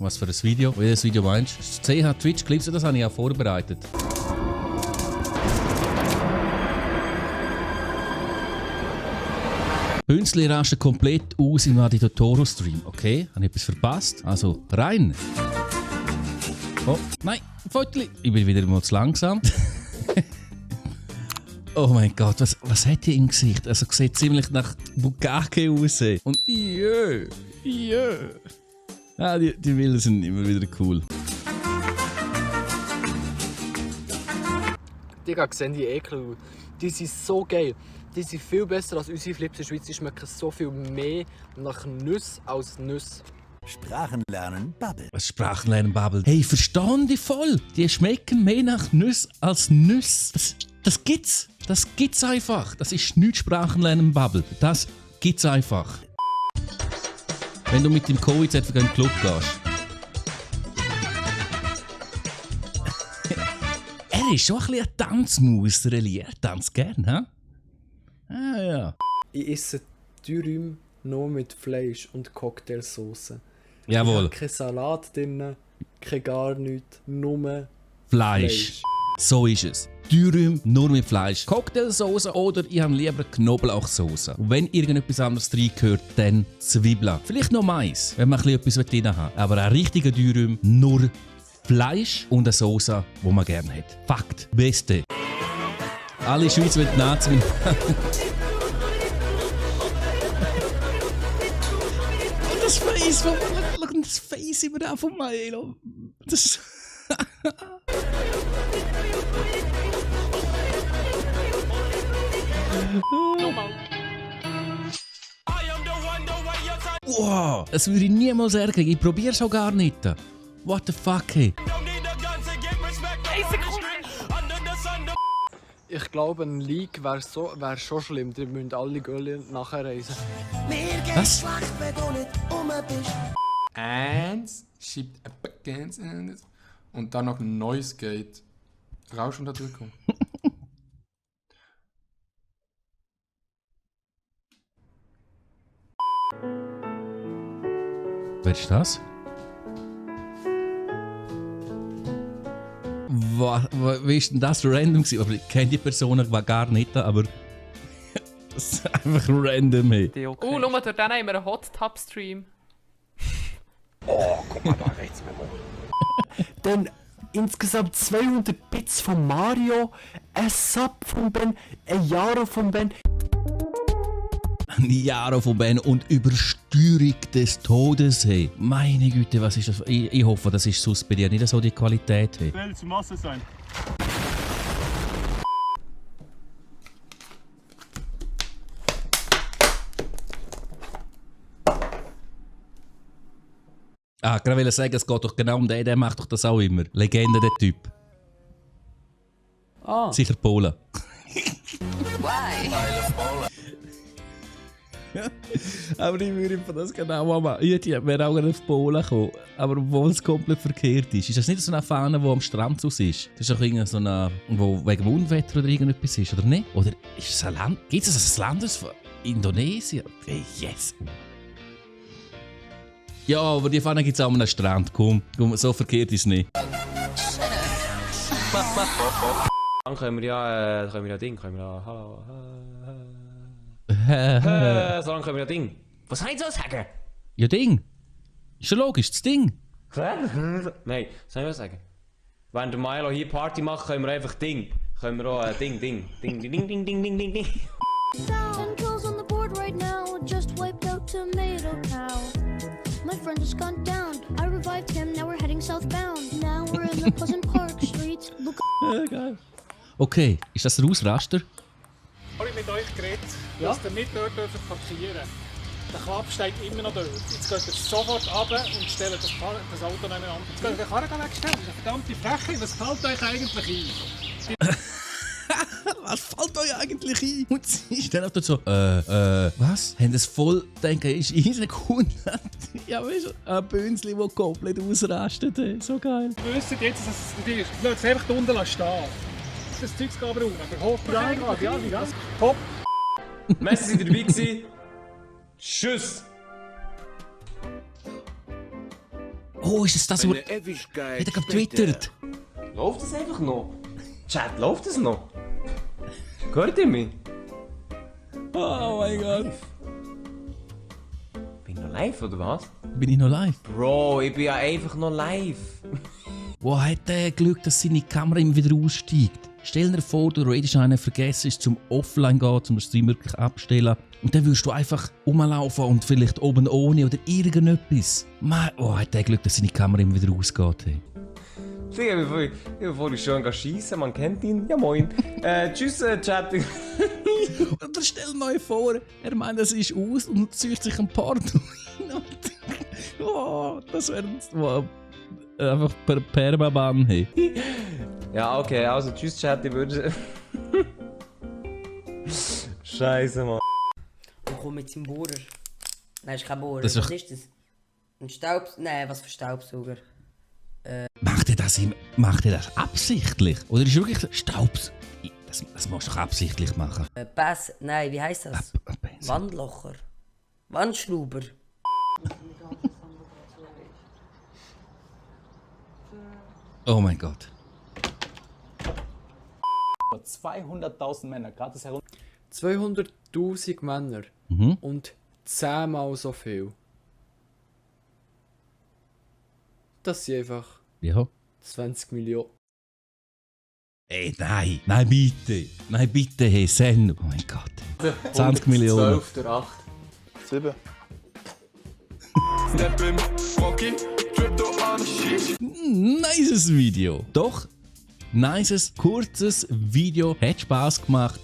Was für ein Video? Welches Video meinst du? CH Twitch Clips, das habe ich auch vorbereitet. Bünzli rasten komplett aus im Aditotoro-Stream. Okay, habe ich etwas verpasst? Also rein! Oh, nein, Viertel! Ich bin wieder mal zu langsam. Oh mein Gott, was hat die im Gesicht? Also sieht ziemlich nach Bukake aus. Und jö. Ah, die Bilder sind immer wieder cool. Digga, sehen die Ekel. Die sind so geil. Die sind viel besser als unsere Flips in der Schweiz. Die schmecken so viel mehr nach Nüsse als Nüsse. Sprachenlernen Bubble. Was Sprachenlernen Bubble? Hey, verstehen die voll? Die schmecken mehr nach Nüsse als Nüsse. Das gibt's. Das gibt's einfach. Das ist nicht Sprachenlernen Bubble. Das gibt's einfach. Wenn du mit dem Covid-Zertifikat in den Club gehst. Er ist schon ein bisschen ein Tanzmaus, der Eli. Er tanzt gern, hä? Ah ja. Ich esse Dürüm nur mit Fleisch und Cocktailsauce. Jawohl. Kein Salat drin, kein gar nichts, nur Fleisch. So ist es. Dürüm nur mit Fleisch. Cocktailsauce oder ich habe lieber Knoblauchsauce. Und wenn irgendetwas anderes reingehört, dann Zwiebeln. Vielleicht noch Mais, wenn man etwas drin haben will. Aber ein richtiger Dürüm nur Fleisch und eine Sauce, die man gerne hat. Fakt. Beste. Alle Schweizer wollen Nazi. Und das Face das Face immer da von Milo. Das Wow, das würde ich niemals ärgern. Ich probiere es auch gar nicht. What the fuck, hey? Ich glaube, ein Leak wäre schon schlimm. Die müssen alle Göllen nachher reisen. Was? Eins schiebt ein ganz anderes und dann noch ein neues Gate. Rausch und da durchkommen. Wer ist das? Wie ist denn das random gewesen? Aber ich kenne die Person gar nicht, aber das ist einfach random. Hey. Schau mal, dort haben wir einen Hot Tub Stream. Dann insgesamt 200 Bits von Mario, ein Sub von Ben, ein Jaro von Ben. Ein Jahre von Ben und Übersteuerung des Todes. Hey. Meine Güte, was ist das? Ich hoffe, das ist sonst bei dir nicht so die Qualität. Hey. Will zu Masse sein. Ah, gerade will ich sagen, es geht doch genau um den, der macht doch das auch immer. Legende, der Typ. Ah. Sicher Polen. Aber ich würde von das genau machen. Ich wäre auch auf Polen gekommen. Aber obwohl es komplett verkehrt ist. Ist das nicht so eine Fahne, die am Strand aus ist? Das ist doch irgendeine so eine, wo wegen Unwetter oder irgendetwas ist, oder nicht? Oder ist es ein Land? Gibt es ein Land aus Indonesien? Hey, yes! Ja, aber die Fahne gibt es auch an einem Strand. Komm, so verkehrt ist es nicht. Dann können wir ja hallo. So lange können wir ja Ding. Was soll ich so sagen? Ja, Ding. Ist schon logisch, das Ding. Nein, soll ich was sagen? Wenn der Milo hier Party macht, können wir einfach Ding. Können wir auch Ding. Ding. Ten kills on the board right now. Just wiped out Tomato Cow. My friend has gone down. I revived him. Now we're heading southbound. Now we're in the Pleasant Park Street. Look. Geil. Okay, ist das der Ausraster? Habe ich mit euch geredet, dass ihr nicht dort parkieren dürft. Der Klapp steht immer noch dort. Jetzt geht ihr sofort runter und stellt das Auto nebenan. Jetzt geht ihr den Karren wegstellen. Das ist eine verdammte Frechheit. Was fällt euch eigentlich ein? Was fällt euch eigentlich ein? Und sie ist dann auch dort so, was? Haben das voll denken, ist easy Kunde. Ja, weißt du, ein Bünzli, der komplett ausrastet. So geil. Wir wissen jetzt, dass es nicht ist. Ich lasse es einfach da unten stehen. Das Zeug geht aber um. Aber hoch, ja, wie das? Top. Merci, seid ihr dabei gewesen. Tschüss. Oh, ist das, wo... Hat er gerade getwittert? Läuft es einfach noch? Chat, läuft es noch? Hört ihr mich? Oh mein Gott. Bin ich noch live oder was? Bin ich noch live? Bro, ich bin ja einfach noch live. Wo hat der Glück, dass seine Kamera immer wieder aussteigt? Stell dir vor, du redest einen vergessen, zum offline gehen, um den Stream wirklich abstellen. Und dann würdest du einfach rumlaufen und vielleicht oben ohne oder irgendetwas. Oh, hat der Glück, dass seine Kamera immer wieder ausgeht. Hey. Bevor ich schon schießen, man kennt ihn. Ja moin. Tschüss, Chat. Oder stell dir mal vor, er meint, es ist aus und zieht sich ein Porno rein. Oh, das wäre einfach per Permaban. Hey. Ja, okay, also tschüss, Chat. Ich würde. Scheiße, Mann. Und komm mit seinem Bohrer. Nein, ist kein Bohrer. Das ist was ist das? Ein Nein, was für Staubsauger? Macht er das absichtlich? Oder ist wirklich Staubs? Das musst du doch absichtlich machen. Pass. Nein, wie heisst das? Benz. Wandlocher. Wandschrauber. Oh mein Gott. 200.000 Männer, gratis herum. 200'000 Männer und 10-mal so viel. Das sind einfach Ja. 20 Millionen. Ey, nein, bitte. Nein, bitte, hey, Sen. Oh mein Gott. 20 Millionen. 12 der 8. 7. Nices Video. Doch, nices, kurzes Video. Hat Spaß gemacht.